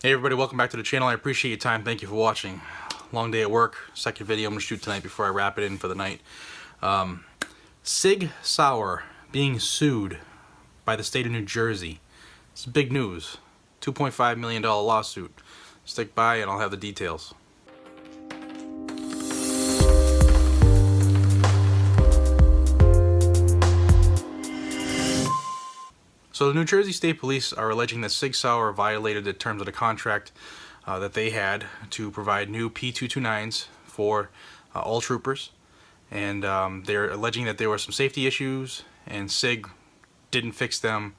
Hey everybody, welcome back to the channel. I appreciate your time. Thank you for watching. Long day at work. Second video I'm going to shoot tonight before I wrap it in for the night. Sig Sauer being sued by the state of New Jersey. It's big news. $2.5 million lawsuit. Stick by and I'll have the details. So the New Jersey State Police are alleging that Sig Sauer violated the terms of the contract that they had to provide new P229s for all troopers. And they're alleging that there were some safety issues and Sig didn't fix them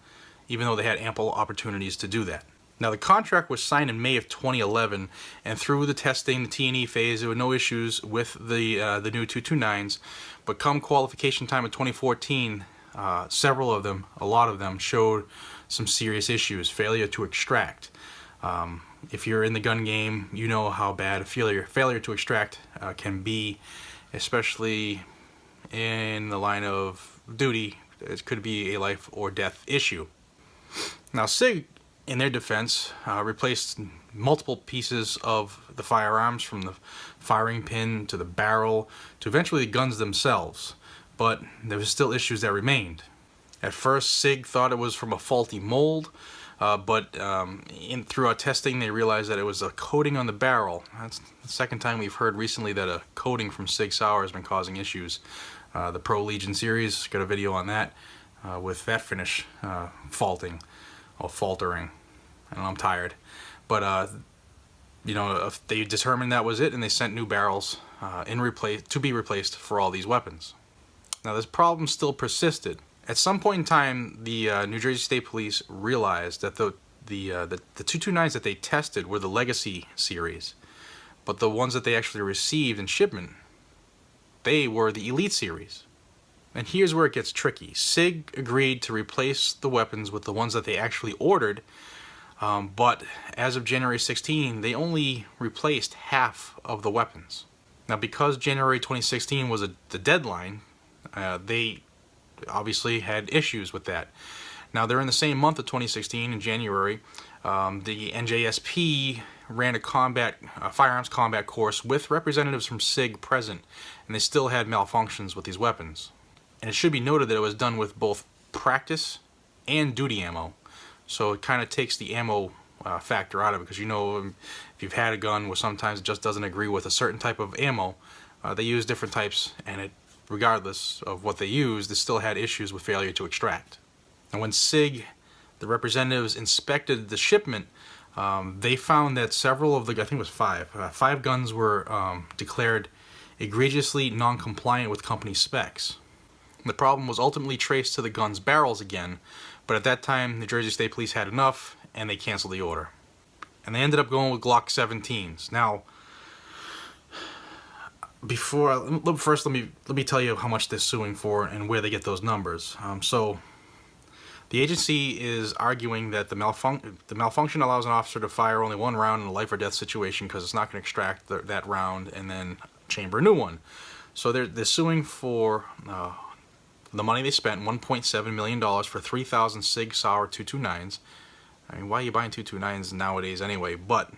even though they had ample opportunities to do that. Now the contract was signed in May of 2011, and through the testing, the T&E phase, there were no issues with the new 229s, but come qualification time of 2014, several of them, a lot of them, showed some serious issues. Failure to extract. If you're in the gun game, you know how bad a failure to extract can be, especially in the line of duty. It could be a life or death issue. Now Sig, in their defense, replaced multiple pieces of the firearms, from the firing pin to the barrel to eventually the guns themselves. But there were still issues that remained. At first, Sig thought it was from a faulty mold, but throughout testing, they realized that it was a coating on the barrel. That's the second time we've heard recently that a coating from Sig Sauer has been causing issues. The Pro Legion series, got a video on that with that finish faulting or faltering. I don't know, I'm tired. But you know, they determined that was it, and they sent new barrels to be replaced for all these weapons. Now this problem still persisted. At some point in time, the New Jersey State Police realized that the 229s that they tested were the Legacy series, but the ones that they actually received in shipment, they were the Elite series. And here's where it gets tricky. Sig agreed to replace the weapons with the ones that they actually ordered, but as of January 16, they only replaced half of the weapons. Now because January 2016 was the deadline, they obviously had issues with that. Now they're in the same month of 2016, in January, the NJSP ran a firearms combat course with representatives from SIG present, and they still had malfunctions with these weapons. And it should be noted that it was done with both practice and duty ammo, so it kind of takes the ammo factor out of it, because you know, if you've had a gun where sometimes it just doesn't agree with a certain type of ammo, they use different types, and regardless of what they used, they still had issues with failure to extract. And when SIG, the representatives, inspected the shipment, they found that several of the, I think it was five guns were declared egregiously non-compliant with company specs. The problem was ultimately traced to the gun's barrels again, but at that time, New Jersey State Police had enough, and they canceled the order. And they ended up going with Glock 17s. Now, first let me tell you how much they're suing for and where they get those numbers. So the agency is arguing that the malfunction allows an officer to fire only one round in a life or death situation because it's not going to extract that round and then chamber a new one. So they're suing for the money they spent, $1.7 million for 3,000 Sig Sauer 229s. I mean, why are you buying 229s nowadays anyway? But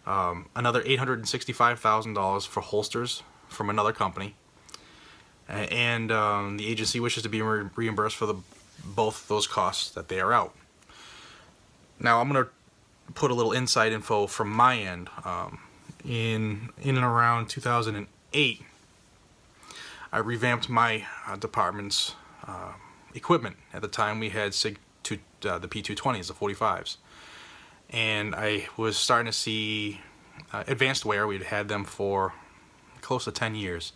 another $865,000 for holsters from another company, and the agency wishes to be reimbursed for both those costs that they are out. Now I'm going to put a little inside info from my end. In and around 2008, I revamped my department's equipment. At the time, we had the P220s, the 45s. And I was starting to see advanced wear. We'd had them for close to 10 years.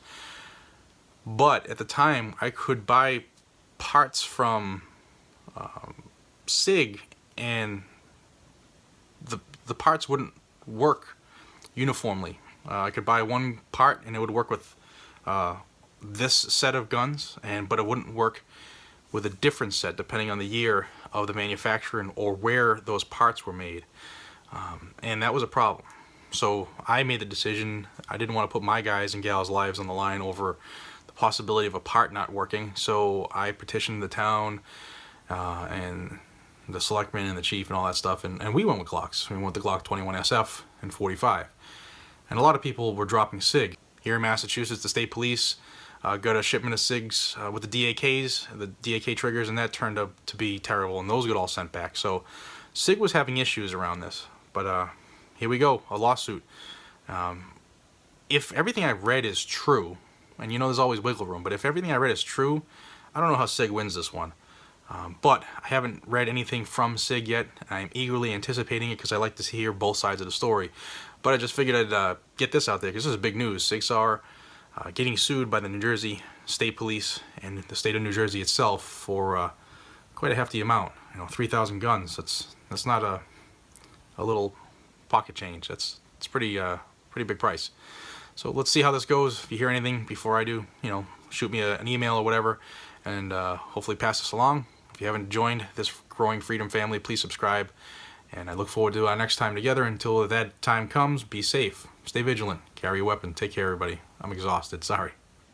But at the time, I could buy parts from SIG, and the parts wouldn't work uniformly. I could buy one part, and it would work with this set of guns, but it wouldn't work with a different set depending on the year of the manufacturer or where those parts were made, and that was a problem. So I made the decision. I didn't want to put my guys and gals' lives on the line over the possibility of a part not working, so I petitioned the town and the selectman and the chief and all that stuff, and we went with Glocks. We went with the Glock 21 SF and 45. And a lot of people were dropping SIG. Here in Massachusetts, the state police got a shipment of SIGs with the DAKs, the DAK triggers, and that turned out to be terrible, and those got all sent back. So SIG was having issues around this. But here we go, a lawsuit. If everything I've read is true, and you know there's always wiggle room, but if everything I read is true, I don't know how SIG wins this one. But I haven't read anything from SIG yet. I'm eagerly anticipating it because I like to hear both sides of the story. But I just figured I'd get this out there because this is big news. Sig Sauer getting sued by the New Jersey State Police and the state of New Jersey itself for quite a hefty amount. 3,000 guns. That's not a little pocket change. It's pretty big price. So let's see how this goes. If you hear anything before I do, shoot me an email or whatever, and hopefully pass this along. If you haven't joined this growing freedom family, please subscribe. And I look forward to our next time together. Until that time comes, be safe, stay vigilant, carry a weapon. Take care, everybody. I'm exhausted. Sorry.